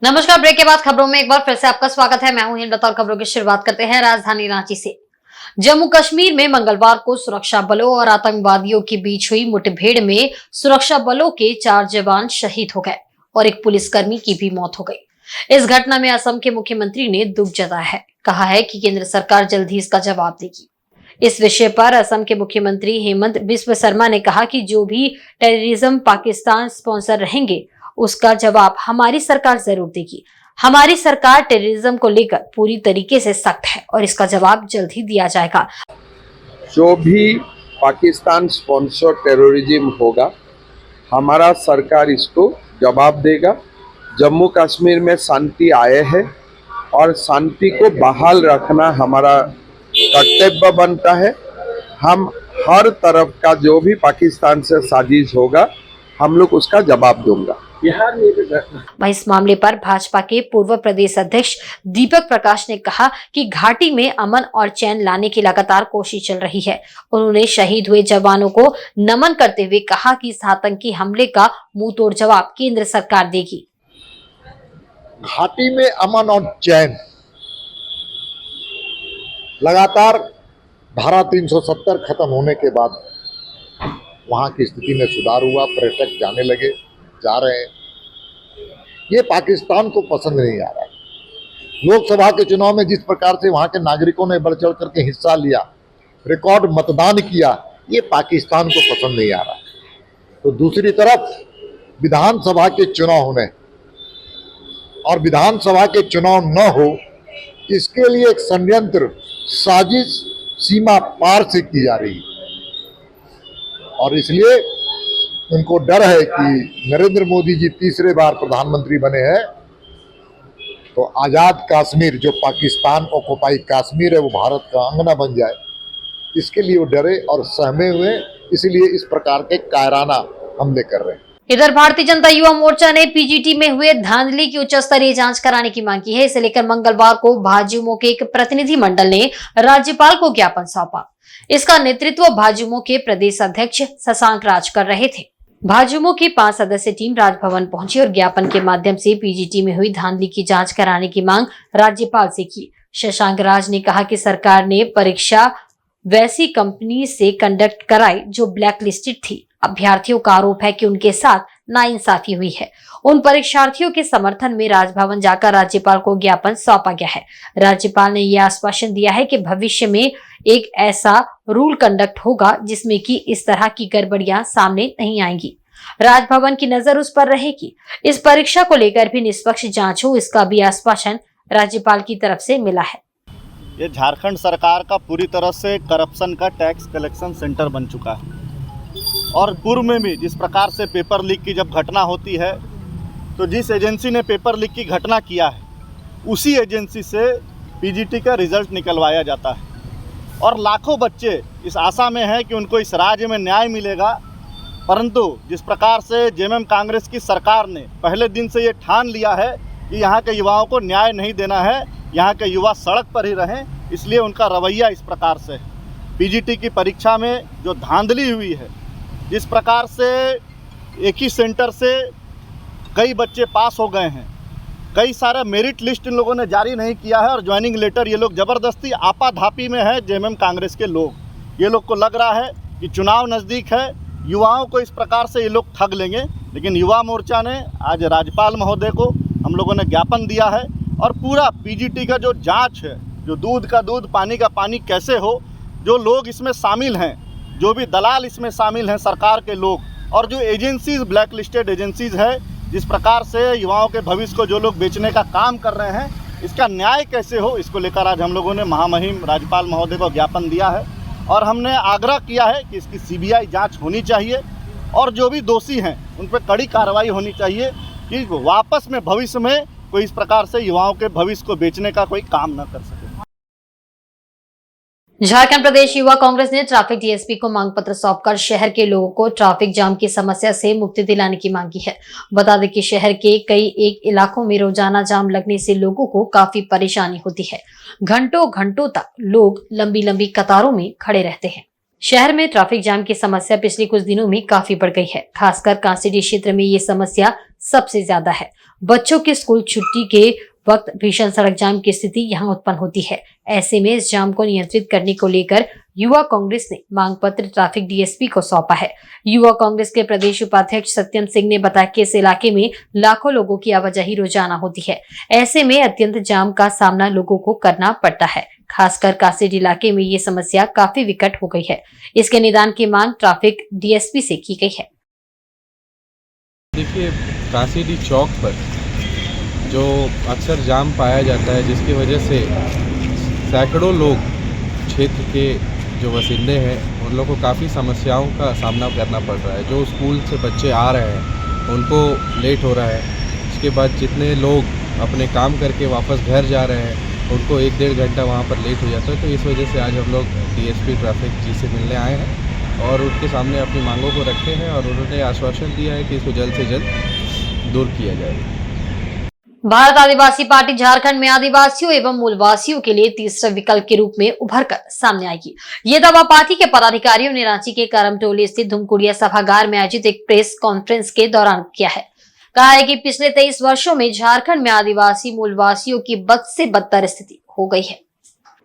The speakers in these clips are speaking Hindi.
नमस्कार। ब्रेक के बाद खबरों में एक बार फिर से आपका स्वागत है। मैं हूं हिंद। और खबरों की शुरुआत करते हैं राजधानी रांची से। जम्मू कश्मीर में मंगलवार को सुरक्षा बलों और आतंकवादियों के बीच हुई मुठभेड़ में सुरक्षा बलों के 4 जवान शहीद हो गए और एक पुलिसकर्मी की भी मौत हो गई। इस घटना में असम के मुख्यमंत्री ने दुख जताया है। कहा है कि केंद्र सरकार जल्द ही इसका जवाब देगी। इस विषय पर असम के मुख्यमंत्री हेमंत बिस्व शर्मा ने कहा कि जो भी टेररिज्म पाकिस्तान स्पॉन्सर रहेंगे उसका जवाब हमारी सरकार जरूर देगी। हमारी सरकार टेररिज्म को लेकर पूरी तरीके से सख्त है और इसका जवाब जल्द ही दिया जाएगा। जो भी पाकिस्तान स्पॉन्सर टेररिज्म होगा, हमारा सरकार इसको जवाब देगा। जम्मू कश्मीर में शांति आए है और शांति को बहाल रखना हमारा कर्तव्य बनता है। हम हर तरफ का जो भी पाकिस्तान से साजिश होगा, हम लोग उसका जवाब दूंगा। वहीं इस मामले पर भाजपा के पूर्व प्रदेश अध्यक्ष दीपक प्रकाश ने कहा कि घाटी में अमन और चैन लाने की लगातार कोशिश चल रही है। उन्होंने शहीद हुए जवानों को नमन करते हुए कहा कि इस आतंकी हमले का मुंहतोड़ जवाब केंद्र सरकार देगी। घाटी में अमन और चैन, लगातार धारा 370 खत्म होने के बाद वहां की स्थिति में सुधार हुआ। पर्यटक जाने लगे, जा रहे हैं। ये पाकिस्तान को पसंद नहीं आ रहा है। लोकसभा के चुनाव में जिस प्रकार से वहां के नागरिकों ने बढ़ चढ़ करके हिस्सा लिया, रिकॉर्ड मतदान किया, ये पाकिस्तान को पसंद नहीं आ रहा। तो दूसरी तरफ विधानसभा के चुनाव होने और विधानसभा के चुनाव न हो, इसके लिए एक षड्यंत्र साजिश सीमा पार से की जा रही है। और इसलिए उनको डर है कि नरेंद्र मोदी जी तीसरे बार प्रधानमंत्री बने हैं तो आज़ाद कश्मीर, जो पाकिस्तान ऑक्युपाई कश्मीर है, वो भारत का अंगना बन जाए। इसके लिए वो डरे और सहमे हुए, इसलिए इस प्रकार के कायराना हमले कर रहे हैं। इधर भारतीय जनता युवा मोर्चा ने पीजीटी में हुए धांधली की उच्च स्तरीय जांच कराने की मांग की है। इसे लेकर मंगलवार को भाजयुमो के एक प्रतिनिधि मंडल ने राज्यपाल को ज्ञापन सौंपा। इसका नेतृत्व भाजयुमो के प्रदेश अध्यक्ष शशांक राज कर रहे थे। भाजयुमो की 5 सदस्यीय टीम राजभवन पहुंची और ज्ञापन के माध्यम से पीजीटी में हुई धांधली की जांच कराने की मांग राज्यपाल से की। शशांक राज ने कहा कि सरकार ने परीक्षा वैसी कंपनी से कंडक्ट कराई जो ब्लैक लिस्टेड थी। अभ्यर्थियों का आरोप है कि उनके साथ नाइंसाफी हुई है। उन परीक्षार्थियों के समर्थन में राजभवन जाकर राज्यपाल को ज्ञापन सौंपा गया है। राज्यपाल ने यह आश्वासन दिया है कि भविष्य में एक ऐसा रूल कंडक्ट होगा जिसमें कि इस तरह की गड़बड़ियां सामने नहीं आएंगी। राजभवन की नजर उस पर रहेगी। इस परीक्षा को लेकर भी निष्पक्ष जांच हो, इसका भी आश्वासन राज्यपाल की तरफ से मिला है। ये झारखंड सरकार का पूरी तरह से करप्शन का टैक्स कलेक्शन सेंटर बन चुका है। और पूर्व में भी जिस प्रकार से पेपर लीक की जब घटना होती है तो जिस एजेंसी ने पेपर लीक की घटना किया है उसी एजेंसी से पीजीटी का रिजल्ट निकलवाया जाता है। और लाखों बच्चे इस आशा में हैं कि उनको इस राज्य में न्याय मिलेगा। परंतु जिस प्रकार से जेएमएम कांग्रेस की सरकार ने पहले दिन से ये ठान लिया है कि यहाँ के युवाओं को न्याय नहीं देना है, यहाँ के युवा सड़क पर ही रहें, इसलिए उनका रवैया इस प्रकार से है। पीजीटी की परीक्षा में जो धांधली हुई है, जिस प्रकार से एक ही सेंटर से कई बच्चे पास हो गए हैं, कई सारा मेरिट लिस्ट इन लोगों ने जारी नहीं किया है और ज्वाइनिंग लेटर ये लोग ज़बरदस्ती आपाधापी में है। जेएमएम कांग्रेस के लोग, ये लोग को लग रहा है कि चुनाव नज़दीक है, युवाओं को इस प्रकार से ये लोग ठग लेंगे। लेकिन युवा मोर्चा ने आज राज्यपाल महोदय को हम लोगों ने ज्ञापन दिया है और पूरा पीजीटी का जो जाँच है, जो दूध का दूध पानी का पानी कैसे हो, जो लोग इसमें शामिल हैं, जो भी दलाल इसमें शामिल हैं, सरकार के लोग, और जो एजेंसीज ब्लैक लिस्टेड एजेंसीज है, जिस प्रकार से युवाओं के भविष्य को जो लोग बेचने का काम कर रहे हैं, इसका न्याय कैसे हो, इसको लेकर आज हम लोगों ने महामहिम राज्यपाल महोदय को ज्ञापन दिया है। और हमने आग्रह किया है कि इसकी सीबीआई जांच होनी चाहिए और जो भी दोषी हैं उन पर कड़ी कार्रवाई होनी चाहिए कि वापस में भविष्य में कोई इस प्रकार से युवाओं के भविष्य को बेचने का कोई काम न कर सके। झारखंड प्रदेश युवा कांग्रेस ने ट्रैफिक डीएसपी को मांग पत्र सौंपकर शहर के लोगों को ट्रैफिक जाम की समस्या से मुक्ति दिलाने की मांग की है। बता दें कि शहर के कई एक इलाकों में रोजाना जाम लगने से लोगों को काफी परेशानी होती है। घंटों घंटों तक लोग लंबी लंबी कतारों में खड़े रहते हैं। शहर में ट्रैफिक जाम की समस्या पिछले कुछ दिनों में काफी बढ़ गई है। खासकर कांसीडी क्षेत्र में ये समस्या सबसे ज्यादा है। बच्चों के स्कूल छुट्टी के वक्त भीषण सड़क जाम की स्थिति यहां उत्पन्न होती है। ऐसे में इस जाम को नियंत्रित करने को लेकर युवा कांग्रेस ने मांग पत्र ट्रैफिक डीएसपी को सौंपा है। युवा कांग्रेस के प्रदेश उपाध्यक्ष सत्यम सिंह ने बताया कि इस इलाके में लाखों लोगों की आवाजाही रोजाना होती है। ऐसे में अत्यंत जाम का सामना लोगों को करना पड़ता है। खासकर कांसीडी इलाके में ये समस्या काफी विकट हो गई है। इसके निदान की मांग ट्रैफिक डीएसपी से की गई है। देखिए, कांसीडी चौक पर जो अक्सर जाम पाया जाता है, जिसकी वजह से सैकड़ों लोग क्षेत्र के जो वसिंदे हैं उन लोगों को काफ़ी समस्याओं का सामना करना पड़ रहा है। जो स्कूल से बच्चे आ रहे हैं उनको लेट हो रहा है। उसके बाद जितने लोग अपने काम करके वापस घर जा रहे हैं उनको 1-1.5 घंटा वहाँ पर लेट हो जाता है। तो इस वजह से आज हम लोग डीएसपी ट्रैफिक जी से मिलने आए हैं और उनके सामने अपनी मांगों को रखे हैं और उन्होंने आश्वासन दिया है कि इसको जल्द से जल्द दूर किया जाएगा। भारत आदिवासी पार्टी झारखंड में आदिवासियों एवं मूलवासियों के लिए तीसरे विकल्प के रूप में उभर कर सामने आएगी। ये दावा पार्टी के पदाधिकारियों ने रांची के करमटोली स्थित धुमकुड़िया सभागार में आयोजित एक प्रेस कॉन्फ्रेंस के दौरान किया है। कहा है कि पिछले 23 वर्षों में झारखंड में आदिवासी मूलवासियों की बद से बदतर स्थिति हो गई है।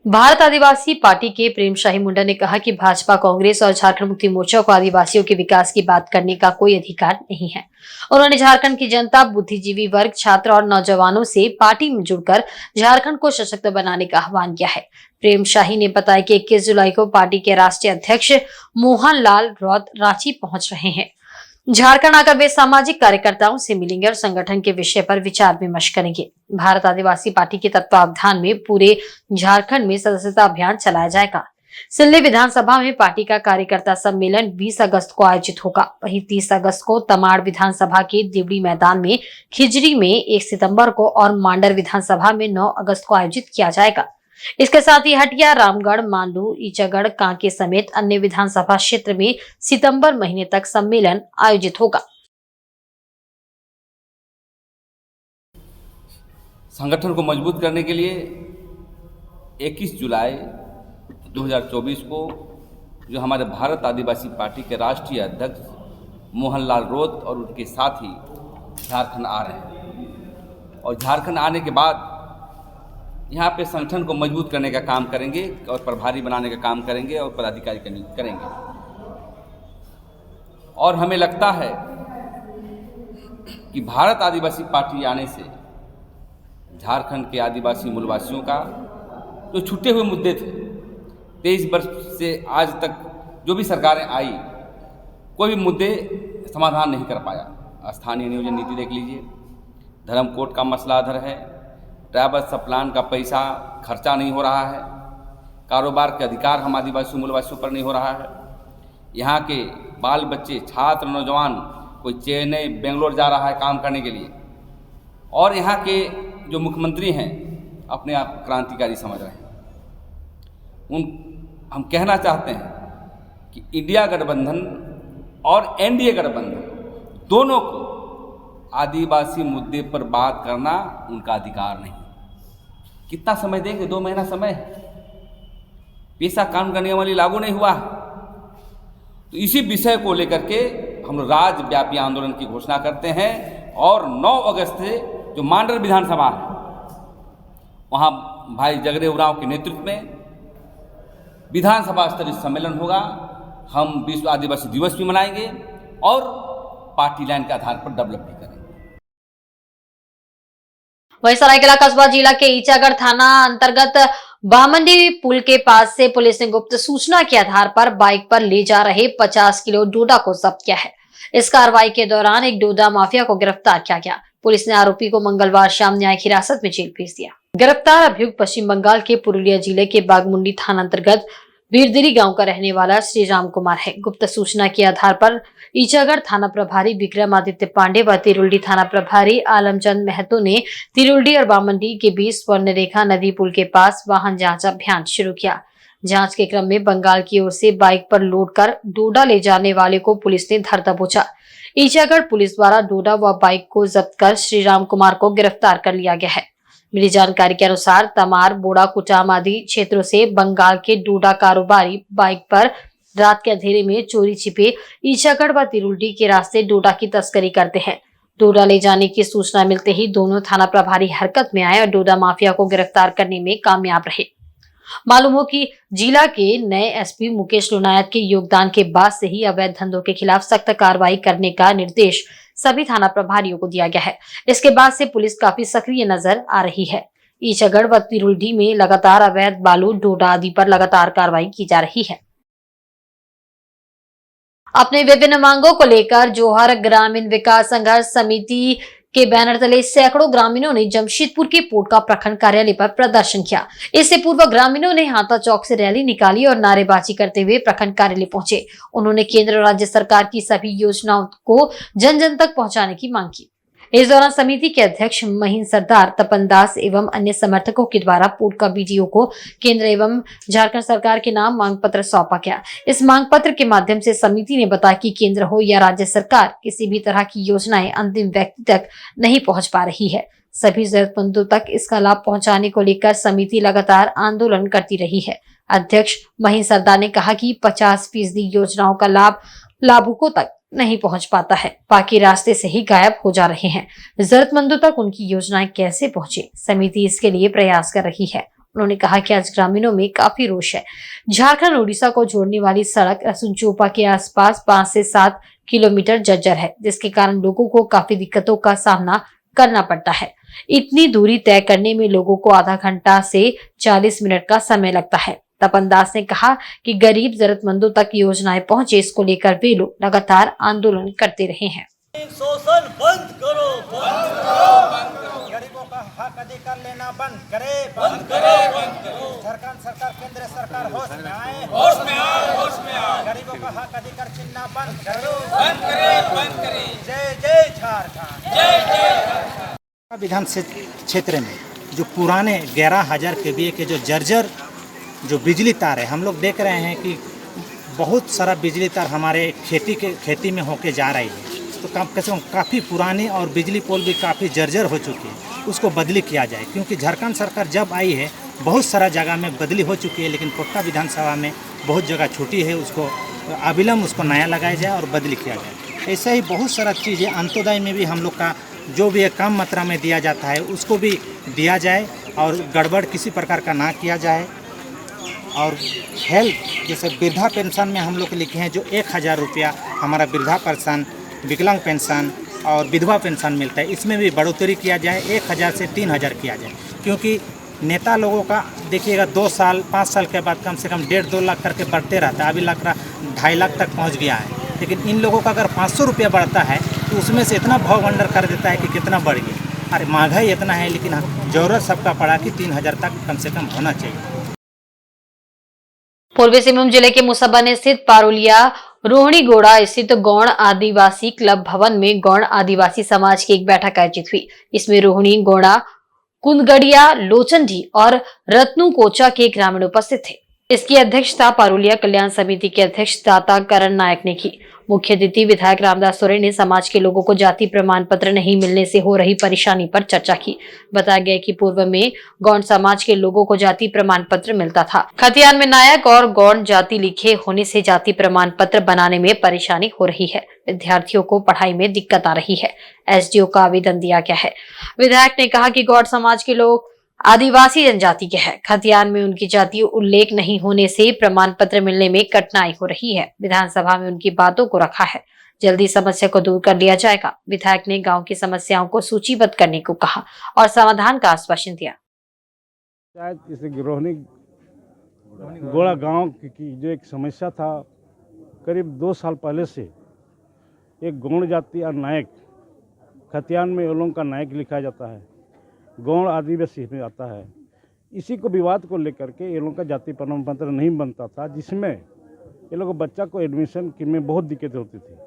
भारत आदिवासी पार्टी के प्रेम शाही मुंडा ने कहा कि भाजपा, कांग्रेस और झारखंड मुक्ति मोर्चा को आदिवासियों के विकास की बात करने का कोई अधिकार नहीं है। उन्होंने झारखंड की जनता, बुद्धिजीवी वर्ग, छात्र और नौजवानों से पार्टी में जुड़कर झारखंड को सशक्त बनाने का आह्वान किया है। प्रेम शाही ने बताया कि 21 जुलाई को पार्टी के राष्ट्रीय अध्यक्ष मोहन लाल रौत रांची पहुंच रहे हैं। झारखंड आकर वे सामाजिक कार्यकर्ताओं से मिलेंगे और संगठन के विषय पर विचार विमर्श करेंगे। भारत आदिवासी पार्टी के तत्वावधान में पूरे झारखंड में सदस्यता अभियान चलाया जाएगा। सिल्ली विधानसभा में पार्टी का कार्यकर्ता सम्मेलन 20 अगस्त को आयोजित होगा। वहीं 30 अगस्त को तमाड़ विधानसभा के दिवड़ी मैदान में, खिजरी में 1 सितंबर को और मांडर विधानसभा में 9 अगस्त को आयोजित किया जाएगा। इसके साथ ही हटिया, रामगढ़, मांडू, ईचागढ़, कांके समेत अन्य विधानसभा क्षेत्र में सितंबर महीने तक सम्मेलन आयोजित होगा। संगठन को मजबूत करने के लिए 21 जुलाई 2024 को जो हमारे भारत आदिवासी पार्टी के राष्ट्रीय अध्यक्ष मोहन लाल रौत और उनके साथी झारखंड आ रहे हैं और झारखंड आने के बाद यहाँ पे संगठन को मजबूत करने का काम करेंगे और प्रभारी बनाने का काम करेंगे और पदाधिकारी का नियुक्त करेंगे। और हमें लगता है कि भारत आदिवासी पार्टी आने से झारखंड के आदिवासी मूलवासियों का जो छूटे हुए मुद्दे थे, 23 वर्ष से आज तक जो भी सरकारें आई, कोई भी मुद्दे समाधान नहीं कर पाया। स्थानीय नियोजन नीति देख लीजिए, धर्म कोड का मसला अधर है, ट्राइबल सब प्लान का पैसा खर्चा नहीं हो रहा है, कारोबार के अधिकार हम आदिवासी मूलवासियों पर नहीं हो रहा है। यहाँ के बाल बच्चे, छात्र, नौजवान कोई चेन्नई, बेंगलोर जा रहा है काम करने के लिए और यहाँ के जो मुख्यमंत्री हैं अपने आप क्रांतिकारी समझ रहे हैं। हम कहना चाहते हैं कि इंडिया गठबंधन और एनडीए गठबंधन दोनों को आदिवासी मुद्दे पर बात करना उनका अधिकार नहीं। कितना समय देंगे? 2 महीना समय है। पेशा कानून का नियमावली लागू नहीं हुआ है। तो इसी विषय को लेकर के हम लोग राज्यव्यापी आंदोलन की घोषणा करते हैं और 9 अगस्त से जो मांडर विधानसभा है वहाँ भाई जगरे उरांव के नेतृत्व में विधानसभा स्तरीय सम्मेलन होगा। हम विश्व आदिवासी दिवस भी मनाएंगे और पार्टी लाइन के आधार पर डेवलप भी करेंगे। वहीं सरायकेला कस्बा जिला के ईचागढ़ थाना अंतर्गत बामंडी पुल के पास से पुलिस ने गुप्त सूचना के आधार पर बाइक पर ले जा रहे 50 किलो डोडा को जब्त किया है। इस कार्रवाई के दौरान एक डोडा माफिया को गिरफ्तार किया गया। पुलिस ने आरोपी को मंगलवार शाम न्यायिक हिरासत में जेल भेज दिया। गिरफ्तार अभियुक्त पश्चिम बंगाल के पुरुलिया जिले के बागमुंडी थाना अंतर्गत बीरदिरी गांव का रहने वाला श्री राम कुमार है। गुप्त सूचना के आधार पर ईचागढ़ थाना प्रभारी विक्रमादित्य पांडे व तिरुल्डी थाना प्रभारी आलमचंद महतो ने तिरुल्डी और बामंडी के बीच स्वर्णरेखा नदी पुल के पास वाहन जांच अभियान शुरू किया। जांच के क्रम में बंगाल की ओर से बाइक पर लोड कर डोडा ले जाने वाले को पुलिस ने धर दबोचा। ईचागढ़ पुलिस द्वारा डोडा व बाइक को जब्त कर श्री राम कुमार को गिरफ्तार कर लिया गया है। मिली जानकारी के अनुसार तमार, बोड़ा, कुटाम आदि क्षेत्रों से बंगाल के डोडा कारोबारी बाइक पर रात के अंधेरे में चोरी छिपे ईचागढ़ व तिरुल्डी के रास्ते डोडा की तस्करी करते हैं। डोडा ले जाने की सूचना मिलते ही दोनों थाना प्रभारी हरकत में आए और डोडा माफिया को गिरफ्तार करने में कामयाब रहे। मालूम हो कि जिला के नए एसपी मुकेश लोनायत के योगदान के बाद से ही अवैध धंधों के खिलाफ सख्त कार्रवाई करने का निर्देश सभी थाना प्रभारियों को दिया गया है। इसके बाद से पुलिस काफी सक्रिय नजर आ रही है। ईचागढ़ व तिरुल्डी में लगातार अवैध बालू, डोडा आदि पर लगातार कार्रवाई की जा रही है। अपने विभिन्न मांगों को लेकर जोहर ग्रामीण विकास संघर्ष समिति के बैनर तले सैकड़ों ग्रामीणों ने जमशेदपुर के पोटका प्रखंड कार्यालय पर प्रदर्शन किया। इससे पूर्व ग्रामीणों ने हाथा चौक से रैली निकाली और नारेबाजी करते हुए प्रखंड कार्यालय पहुंचे। उन्होंने केंद्र और राज्य सरकार की सभी योजनाओं को जन जन तक पहुंचाने की मांग की। इस दौरान समिति के अध्यक्ष महीन सरदार, तपन दास एवं अन्य समर्थकों के द्वारा पोटका बीडीओ को केंद्र एवं झारखंड सरकार के नाम मांग पत्र सौंपा गया। इस मांग पत्र के माध्यम से समिति ने बताया कि केंद्र हो या राज्य सरकार, किसी भी तरह की योजनाएं अंतिम व्यक्ति तक नहीं पहुंच पा रही है। सभी जरूरतमंदों तक इसका लाभ पहुंचाने को लेकर समिति लगातार आंदोलन करती रही है। अध्यक्ष महीन सरदार ने कहा कि 50% योजनाओं का लाभ लाभुकों तक नहीं पहुंच पाता है, बाकी रास्ते से ही गायब हो जा रहे हैं। जरूरतमंदों तक उनकी योजनाएं कैसे पहुंचे, समिति इसके लिए प्रयास कर रही है। उन्होंने कहा कि आज ग्रामीणों में काफी रोष है। झारखंड उड़ीसा को जोड़ने वाली सड़क रसुनचोपा के आसपास 5 से 7 किलोमीटर जर्जर है, जिसके कारण लोगों को काफी दिक्कतों का सामना करना पड़ता है। इतनी दूरी तय करने में लोगों को आधा घंटा से 40 मिनट का समय लगता है। तपन दास ने कहा कि गरीब जरूरतमंदों तक योजनाएं पहुंचे, इसको लेकर वे लोग लगातार आंदोलन करते रहे हैं। शोषण बंद करो, बंद करो, गरीबों का हक अधिकार लेना बंद करे, बंद करो, बंद करो। झारखंड सरकार, केंद्र सरकार होश में आए, होश में आए, होश में आए। गरीबों का हक अधिकार छीनना बंद करो, बंद करे, बंद करे। जय जय झारखंड, जय जय झारखंड। विधान क्षेत्र में जो पुराने 11,000 केवीए के जो जर्जर जो बिजली तार है, हम लोग देख रहे हैं कि बहुत सारा बिजली तार हमारे खेती में होके जा रही है। तो कम काफ़ी पुराने और बिजली पोल भी काफ़ी जर्जर हो चुके हैं, उसको बदली किया जाए। क्योंकि झारखंड सरकार जब आई है बहुत सारा जगह में बदली हो चुकी है, लेकिन पोटका विधानसभा में बहुत जगह छूटी है, उसको अविलंब उसको नया लगाया जाए और बदली किया जाए। ऐसा ही बहुत सारा चीज़ें अंत्योदय में भी हम लोग का जो भी कम मात्रा में दिया जाता है उसको भी दिया जाए और गड़बड़ किसी प्रकार का ना किया जाए। और हेल्थ जैसे वृद्धा पेंशन में हम लोग लिखे हैं जो 1,000 रुपया हमारा वृद्धा पेंशन, विकलांग पेंशन और विधवा पेंशन मिलता है, इसमें भी बढ़ोतरी किया जाए, 1,000 से 3,000 किया जाए। क्योंकि नेता लोगों का देखिएगा 2 साल 5 साल के बाद कम से कम 1.5-2 लाख करके बढ़ते रहता है। अभी 2.5 लाख तक पहुँच गया है। लेकिन इन लोगों का अगर 500 रुपया बढ़ता है तो उसमें से इतना भाव अंडर कर देता है कि कितना बढ़ गया। अरे महंगाई इतना है, लेकिन जरूरत सबका पड़ा कि 3,000 तक कम से कम होना चाहिए। पूर्वी सिंहभूम जिले के मुसब्बन स्थित पारुलिया रोहिणीगोड़ा स्थित गौड़ आदिवासी क्लब भवन में गौड़ आदिवासी समाज की एक बैठक आयोजित हुई। इसमें रोहिणी गोड़ा, कुंदगड़िया, लोचनडी और रत्नू कोचा के ग्रामीण उपस्थित थे। इसकी अध्यक्षता पारुलिया कल्याण समिति के अध्यक्ष दाता करण नायक ने की। मुख्य अतिथि विधायक रामदास सोरेन ने समाज के लोगों को जाति प्रमाण पत्र नहीं मिलने से हो रही परेशानी पर चर्चा की। बताया गया कि पूर्व में गौड़ समाज के लोगों को जाति प्रमाण पत्र मिलता था। खतियान में नायक और गौड़ जाति लिखे होने से जाति प्रमाण पत्र बनाने में परेशानी हो रही है। विद्यार्थियों को पढ़ाई में दिक्कत आ रही है। एसडीओ का आवेदन दिया गया है। विधायक ने कहा कि गौड़ समाज के लोग आदिवासी जनजाति के हैं। खतियान में उनकी जाति उल्लेख नहीं होने से प्रमाण पत्र मिलने में कठिनाई हो रही है। विधानसभा में उनकी बातों को रखा है, जल्दी समस्या को दूर कर लिया जाएगा। विधायक ने गांव की समस्याओं को सूचीबद्ध करने को कहा और समाधान का आश्वासन दिया। शायद इस रोहिणी गोड़ा गांव की जो एक समस्या था, करीब 2 साल पहले से एक गौड़ जाति और नायक, खतियान में ये लोगों का नायक लिखा जाता है, गौड़ आदिवासी में आता है। इसी को विवाद को लेकर के ये लोगों का जाति प्रमाण पत्र नहीं बनता था, जिसमें ये लोग बच्चा को एडमिशन में बहुत दिक्कत होती थी।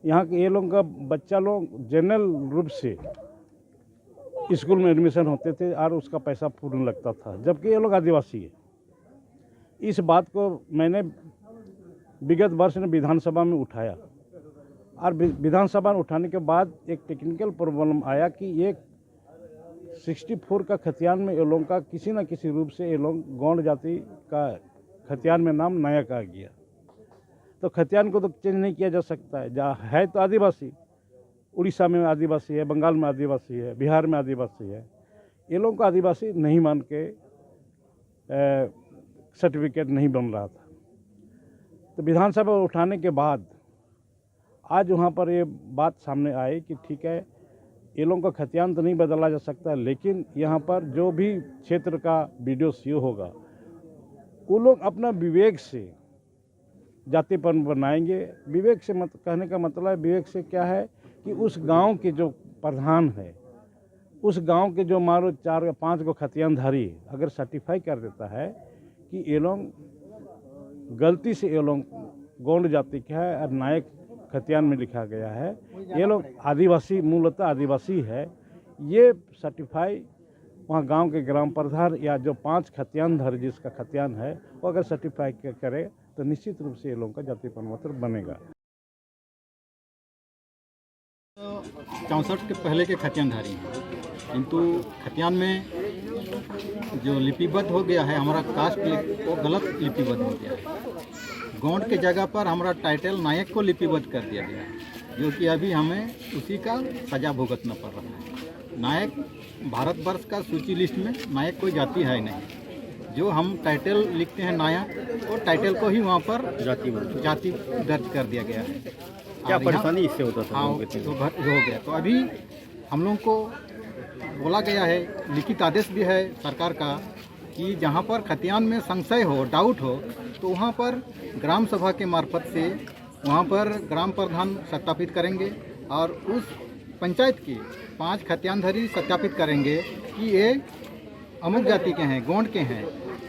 यहाँ के ये लोगों का बच्चा लोग जनरल रूप से स्कूल में एडमिशन होते थे और उसका पैसा पूर्ण लगता था, जबकि ये लोग आदिवासी है। इस बात को मैंने विगत वर्ष में विधानसभा में उठाया और विधानसभा में उठाने के बाद एक टेक्निकल प्रॉब्लम आया कि एक 64 का खतियान में ये लोगों का किसी न किसी रूप से ये लोग गौड़ जाति का खतियान में नाम नायक आ गया। तो खतियान को तो चेंज नहीं किया जा सकता है। जहाँ है तो आदिवासी, उड़ीसा में आदिवासी है, बंगाल में आदिवासी है, बिहार में आदिवासी है, ये लोगों को आदिवासी नहीं मान के सर्टिफिकेट नहीं बन रहा था। तो विधानसभा उठाने के बाद आज वहाँ पर ये बात सामने आई कि ठीक है, ये लोगों का खतियान तो नहीं बदला जा सकता, लेकिन यहाँ पर जो भी क्षेत्र का BDO होगा वो लोग अपना विवेक से जातिपन बनाएंगे। विवेक से कहने का मतलब है, विवेक से क्या है कि उस गांव के जो प्रधान है, उस गांव के जो मारो 4 या 5 को खतियानधारी अगर सर्टिफाई कर देता है कि ये लोग गलती से, ये लोग गौंड जाति का है और नायक खतियान में लिखा गया है, ये लोग आदिवासी, मूलतः आदिवासी है, ये सर्टिफाई वहाँ गांव के ग्राम प्रधान या जो 5 खतियानधारी जिसका खतियान है वो अगर सर्टिफाई करे तो निश्चित रूप से ये लोगों का जाति प्रमाण पत्र बनेगा। 64 के पहले के खतियानधारी हैं, किंतु खतियान में जो लिपिबद्ध हो गया है हमारा कास्ट वो गलत लिपिबद्ध हो गया है। गौंड के जगह पर हमारा टाइटल नायक को लिपिबद्ध कर दिया गया है, जो कि अभी हमें उसी का सजा भुगतना पड़ रहा है। नायक भारतवर्ष का सूची लिस्ट में नायक कोई जाति है नहीं। जो हम टाइटल लिखते हैं नायक, वो टाइटल को ही वहाँ पर जाति दर्ज कर दिया गया है। क्या परेशानी इससे होता था? हाँ, तो हो गया। तो अभी हम लोगों को बोला गया है, लिखित आदेश भी है सरकार का, कि जहाँ पर खतियान में संशय हो, डाउट हो, तो वहाँ पर ग्राम सभा के मार्फत से वहाँ पर ग्राम प्रधान सत्यापित करेंगे और उस पंचायत के 5 खतियानधारी सत्यापित करेंगे कि ये अमुक जाति के हैं, गौंड के हैं,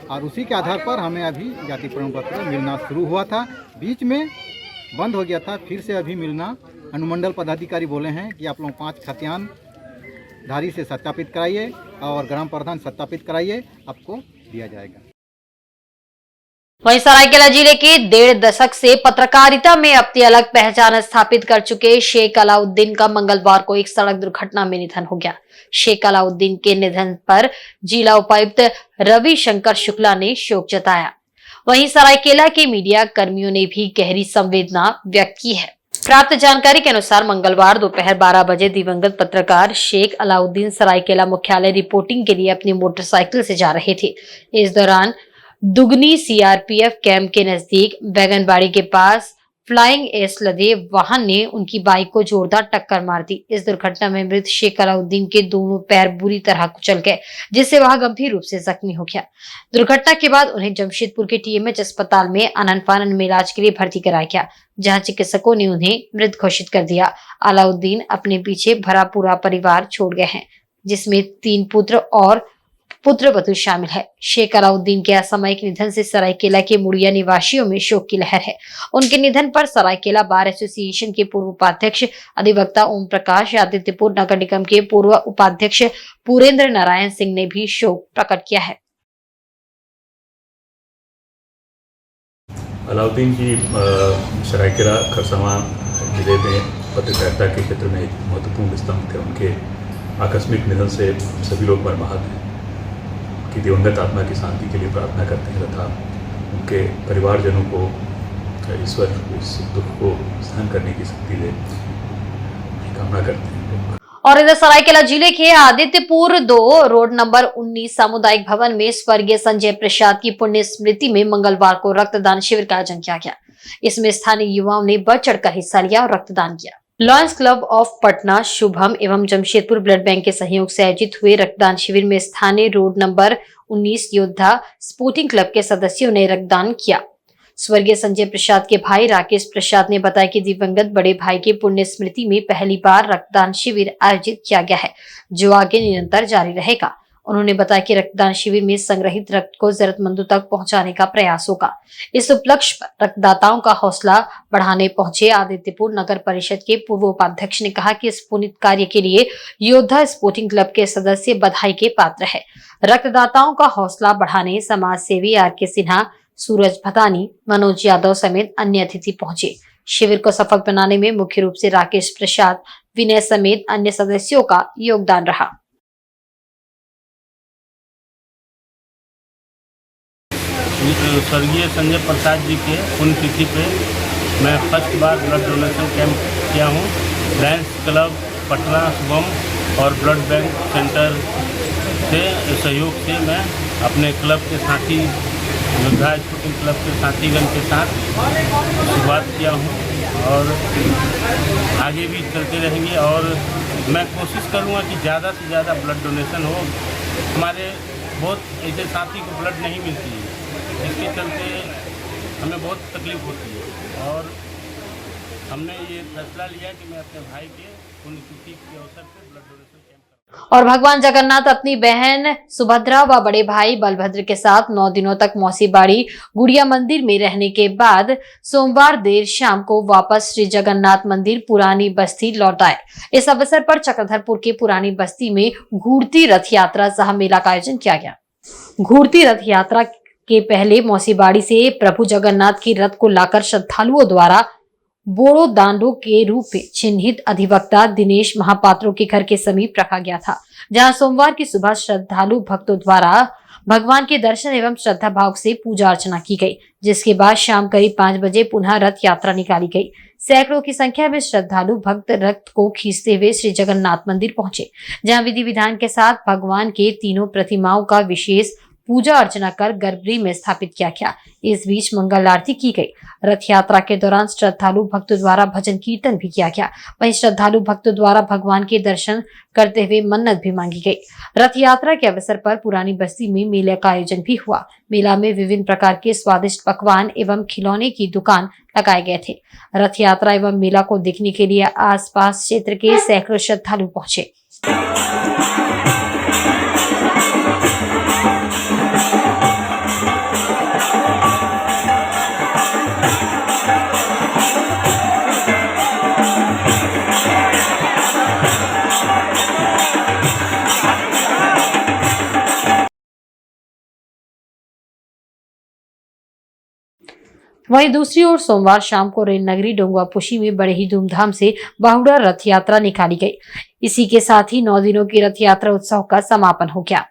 और उसी के आधार पर हमें अभी जाति प्रमाण पत्र मिलना शुरू हुआ था। बीच में बंद हो गया था, फिर से अभी मिलना। अनुमंडल पदाधिकारी बोले हैं कि आप लोग 5 खतियानधारी से सत्यापित कराइए और ग्राम प्रधान सत्यापित कराइए, आपको दिया जाएगा। वहीं सरायकेला जिले के 1.5 दशक से पत्रकारिता में अपनी अलग पहचान स्थापित कर चुके शेख अलाउद्दीन का मंगलवार को एक सड़क दुर्घटना में निधन हो गया। शेख अलाउद्दीन के निधन पर जिला उपायुक्त रविशंकर शुक्ला ने शोक जताया। वहीं सरायकेला के मीडिया कर्मियों ने भी गहरी संवेदना व्यक्त की है। प्राप्त जानकारी के अनुसार मंगलवार दोपहर 12 बजे दिवंगत पत्रकार शेख अलाउद्दीन सरायकेला मुख्यालय रिपोर्टिंग के लिए अपनी मोटरसाइकिल से जा रहे थे। इस दौरान दुगनी CRPF कैंप के नजदीक बैगनबाड़ी के पास फ्लाइंग एस लदे वाहन ने उनकी बाइक को जोरदार टक्कर मार दी। इस दुर्घटना में मृत शेख अलाउद्दीन के दोनों पैर बुरी तरह कुचल गए, जिससे वह गंभीर रूप से जख्मी हो गया। दुर्घटना के बाद उन्हें जमशेदपुर के TMH अस्पताल में आनन फानन में इलाज के लिए भर्ती कराया गया, जहां चिकित्सकों ने उन्हें मृत घोषित कर दिया। अलाउद्दीन अपने पीछे भरा पूरा परिवार छोड़ गए हैं, जिसमें 3 पुत्र और पुत्रवधू शामिल है। शेख अलाउद्दीन के असामयिक निधन से सरायकेला के मुड़िया निवासियों में शोक की लहर है। उनके निधन पर सरायकेला बार एसोसिएशन के पूर्व उपाध्यक्ष अधिवक्ता ओम प्रकाश, आदित्यपुर नगर निगम के पूर्व उपाध्यक्ष पुरेंद्र नारायण सिंह ने भी शोक प्रकट किया है। अलाउद्दीन जी सरायकेला खरसावां जिले में पत्रकारिता के क्षेत्र में एक महत्वपूर्ण स्तंभ थे। उनके आकस्मिक निधन से सभी लोग मर्माहत हैं कि दिवंगत आत्मा की शांति के लिए प्रार्थना करते हैं तथा उनके परिवारजनों को ईश्वर इस दुख को सहन करने की शक्ति दे, कामना करते हैं। और इधर सरायकेला जिले के आदित्यपुर 2 रोड नंबर 19 सामुदायिक भवन में स्वर्गीय संजय प्रसाद की पुण्य स्मृति में मंगलवार को रक्तदान शिविर का आयोजन किया गया। इसमें स्थानीय युवाओं ने बढ़ चढ़कर हिस्सा लिया और रक्तदान किया। Lions club of Patna, Shubham एवं जमशेदपुर ब्लड बैंक के सहयोग से आयोजित हुए रक्तदान शिविर में स्थानीय रोड नंबर 19 योद्धा स्पोर्टिंग क्लब के सदस्यों ने रक्तदान किया। स्वर्गीय संजय प्रसाद के भाई राकेश प्रसाद ने बताया कि दिवंगत बड़े भाई के पुण्य स्मृति में पहली बार रक्तदान शिविर आयोजित किया गया है, जो आगे निरंतर जारी रहेगा। उन्होंने बताया कि रक्तदान शिविर में संग्रहित रक्त को जरूरतमंदों तक पहुंचाने का प्रयास होगा। इस उपलक्ष्य पर रक्तदाताओं का हौसला बढ़ाने पहुंचे आदित्यपुर नगर परिषद के पूर्व उपाध्यक्ष ने कहा कि इस पुनीत कार्य के लिए योद्धा स्पोर्टिंग क्लब के सदस्य बधाई के पात्र है। रक्तदाताओं का हौसला बढ़ाने समाज सेवी RK सिन्हा, सूरज भतानी, मनोज यादव समेत अन्य अतिथि पहुंचे। शिविर को सफल बनाने में मुख्य रूप से राकेश प्रसाद, विनय समेत अन्य सदस्यों का योगदान रहा। स्वर्गीय संजय प्रसाद जी के पुण्यतिथि पे मैं फर्स्ट बार ब्लड डोनेशन कैंप किया हूँ। लायंस क्लब पटना शुभम और ब्लड बैंक सेंटर से सहयोग से मैं अपने क्लब के साथी योद्धा स्पोर्टिंग क्लब के साथीगण के साथ शुरुआत किया हूँ और आगे भी चलते रहेंगे। और मैं कोशिश करूँगा कि ज़्यादा से ज़्यादा ब्लड डोनेशन हो। हमारे बहुत ऐसे साथी को ब्लड नहीं मिलती है, इसके चलते हमें बहुत तकलीफ होती है और हमने ये फैसला लिया कि मैं अपने भाई के पुण्यतिथि के अवसर पर ब्लड डोनेशन कैंप करूंगा। और भगवान जगन्नाथ अपनी बहन सुभद्रा व बड़े भाई बलभद्र के साथ 9 दिनों तक मौसीबाड़ी गुड़िया मंदिर में रहने के बाद सोमवार देर शाम को वापस श्री जगन्नाथ मंदिर पुरानी बस्ती लौट आए। इस अवसर पर चक्रधरपुर के पुरानी बस्ती में घूरती रथ यात्रा सह मेला का आयोजन किया गया। घूरती रथ यात्रा के पहले मौसीबाड़ी से प्रभु जगन्नाथ की रथ को लाकर श्रद्धालुओं द्वारा बोड़ो दांडो के रूप में चिन्हित अधिवक्ता दिनेश महापात्रों के घर के समीप रखा गया था, जहां सोमवार की सुबह श्रद्धालु भक्तों द्वारा भगवान के दर्शन एवं श्रद्धा भाव से पूजा अर्चना की गई, जिसके बाद शाम करीब 5 बजे पुनः रथ यात्रा निकाली गई। सैकड़ों की संख्या में श्रद्धालु भक्त रथ को खींचते हुए श्री जगन्नाथ मंदिर पहुंचे, जहां विधि विधान के साथ भगवान के तीनों प्रतिमाओं का विशेष पूजा अर्चना कर गर्भगृह में स्थापित किया गया। इस बीच मंगल आरती की गई। रथ यात्रा के दौरान श्रद्धालु भक्तों द्वारा भजन कीर्तन भी किया गया। वहीं श्रद्धालु भक्तों द्वारा भगवान के दर्शन करते हुए मन्नत भी मांगी गई। रथ यात्रा के अवसर पर पुरानी बस्ती में मेले का आयोजन भी हुआ। मेला में विभिन्न प्रकार के स्वादिष्ट पकवान एवं खिलौने की दुकान लगाए गए थे। रथ यात्रा एवं मेला को देखने के लिए आसपास क्षेत्र के सैकड़ों श्रद्धालु पहुंचे। वहीं दूसरी ओर सोमवार शाम को रेल नगरी डोंगवापुशी में बड़े ही धूमधाम से बाहुड़ा रथ यात्रा निकाली गई। इसी के साथ ही 9 दिनों की रथ यात्रा उत्सव का समापन हो गया।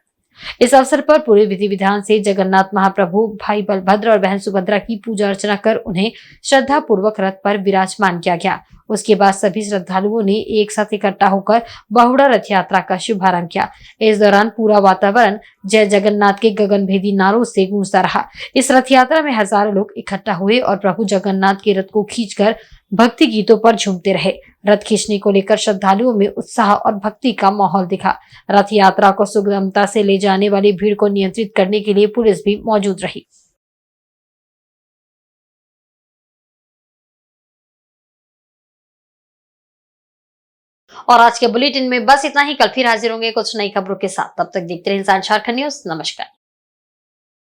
इस अवसर पर पूरे विधि विधान से जगन्नाथ महाप्रभु भाई बलभद्र और बहन सुभद्रा की पूजा अर्चना कर उन्हें श्रद्धा पूर्वक रथ पर विराजमान किया गया। उसके बाद सभी श्रद्धालुओं ने एक साथ इकट्ठा होकर बाहुड़ा रथ यात्रा का शुभारंभ किया। इस दौरान पूरा वातावरण जय जगन्नाथ के गगनभेदी नारों से गूंजता रहा। इस रथ यात्रा में हजारों लोग इकट्ठा हुए और प्रभु जगन्नाथ के रथ को खींचकर भक्ति गीतों पर झूमते रहे। रथ खींचने को लेकर श्रद्धालुओं में उत्साह और भक्ति का माहौल दिखा। रथ यात्रा को सुगमता से ले जाने वाली भीड़ को नियंत्रित करने के लिए पुलिस भी मौजूद रही। और आज के बुलेटिन में बस इतना ही। कल फिर हाजिर होंगे कुछ नई खबरों के साथ। तब तक देखते रहिए इंसान झारखंड न्यूज। नमस्कार।